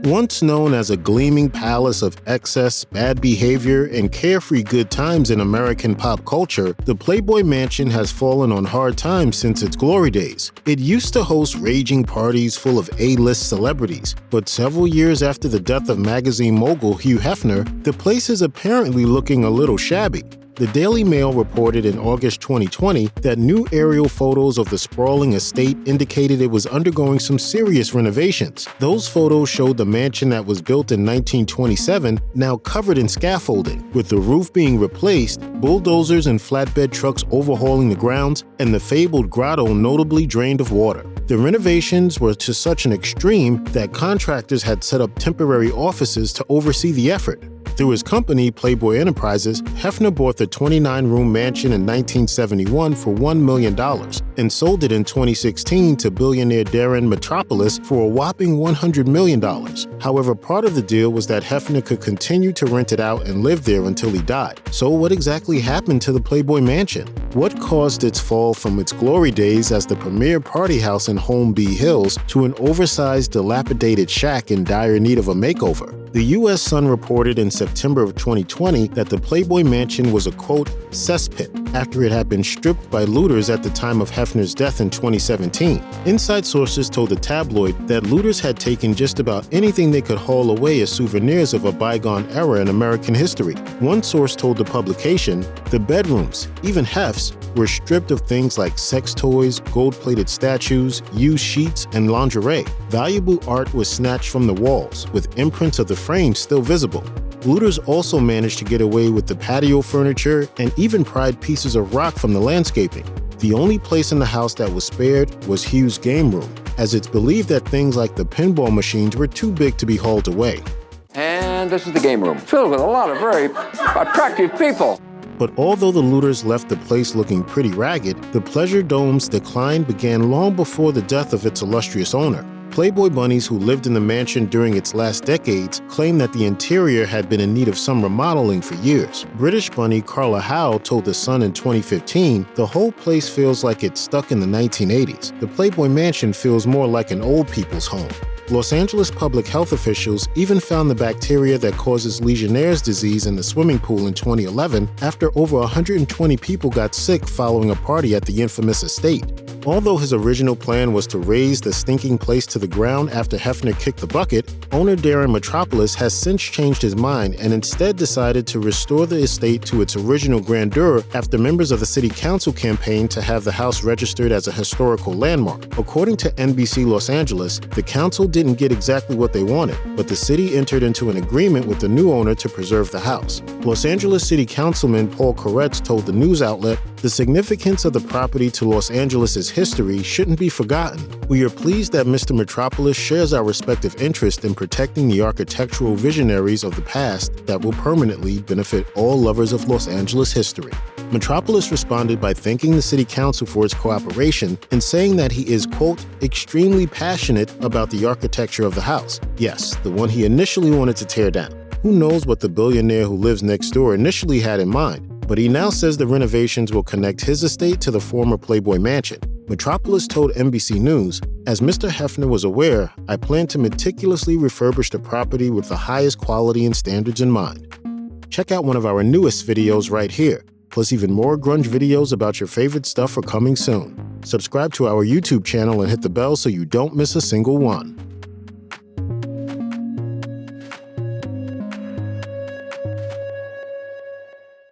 Once known as a gleaming palace of excess, bad behavior, and carefree good times in American pop culture, the Playboy Mansion has fallen on hard times since its glory days. It used to host raging parties full of A-list celebrities, but several years after the death of magazine mogul Hugh Hefner, the place is apparently looking a little shabby. The Daily Mail reported in August 2020 that new aerial photos of the sprawling estate indicated it was undergoing some serious renovations. Those photos showed the mansion that was built in 1927 now covered in scaffolding, with the roof being replaced, bulldozers and flatbed trucks overhauling the grounds, and the fabled grotto notably drained of water. The renovations were to such an extreme that contractors had set up temporary offices to oversee the effort. Through his company, Playboy Enterprises, Hefner bought the 29-room mansion in 1971 for $1 million and sold it in 2016 to billionaire Daren Metropoulos for a whopping $100 million. However, part of the deal was that Hefner could continue to rent it out and live there until he died. So what exactly happened to the Playboy Mansion? What caused its fall from its glory days as the premier party house in Holmby Hills to an oversized, dilapidated shack in dire need of a makeover? The U.S. Sun reported in September of 2020 that the Playboy Mansion was a, quote, cesspit after it had been stripped by looters at the time of Hefner's death in 2017. Inside sources told the tabloid that looters had taken just about anything they could haul away as souvenirs of a bygone era in American history. One source told the publication the bedrooms, even Hef's, were stripped of things like sex toys, gold-plated statues, used sheets, and lingerie. Valuable art was snatched from the walls, with imprints of the frames still visible. Looters also managed to get away with the patio furniture and even pried pieces of rock from the landscaping. The only place in the house that was spared was Hugh's game room, as it's believed that things like the pinball machines were too big to be hauled away. And this is the game room, filled with a lot of very attractive people. But although the looters left the place looking pretty ragged, the Pleasure Dome's decline began long before the death of its illustrious owner. Playboy bunnies who lived in the mansion during its last decades claimed that the interior had been in need of some remodeling for years. British bunny Carla Howe told The Sun in 2015, "The whole place feels like it's stuck in the 1980s. The Playboy Mansion feels more like an old people's home." Los Angeles public health officials even found the bacteria that causes Legionnaire's disease in the swimming pool in 2011 after over 120 people got sick following a party at the infamous estate. Although his original plan was to raze the stinking place to the ground after Hefner kicked the bucket, owner Daren Metropoulos has since changed his mind and instead decided to restore the estate to its original grandeur after members of the city council campaigned to have the house registered as a historical landmark. According to NBC Los Angeles, the council didn't get exactly what they wanted, but the city entered into an agreement with the new owner to preserve the house. Los Angeles City Councilman Paul Koretz told the news outlet, "The significance of the property to Los Angeles' history shouldn't be forgotten. We are pleased that Mr. Metropoulos shares our respective interest in protecting the architectural visionaries of the past that will permanently benefit all lovers of Los Angeles history." Metropoulos responded by thanking the city council for its cooperation and saying that he is, quote, extremely passionate about the architecture of the house. Yes, the one he initially wanted to tear down. Who knows what the billionaire who lives next door initially had in mind, but he now says the renovations will connect his estate to the former Playboy Mansion. Metropoulos told NBC News, "As Mr. Hefner was aware, I plan to meticulously refurbish the property with the highest quality and standards in mind." Check out one of our newest videos right here. Plus, even more grunge videos about your favorite stuff are coming soon. Subscribe to our YouTube channel and hit the bell so you don't miss a single one.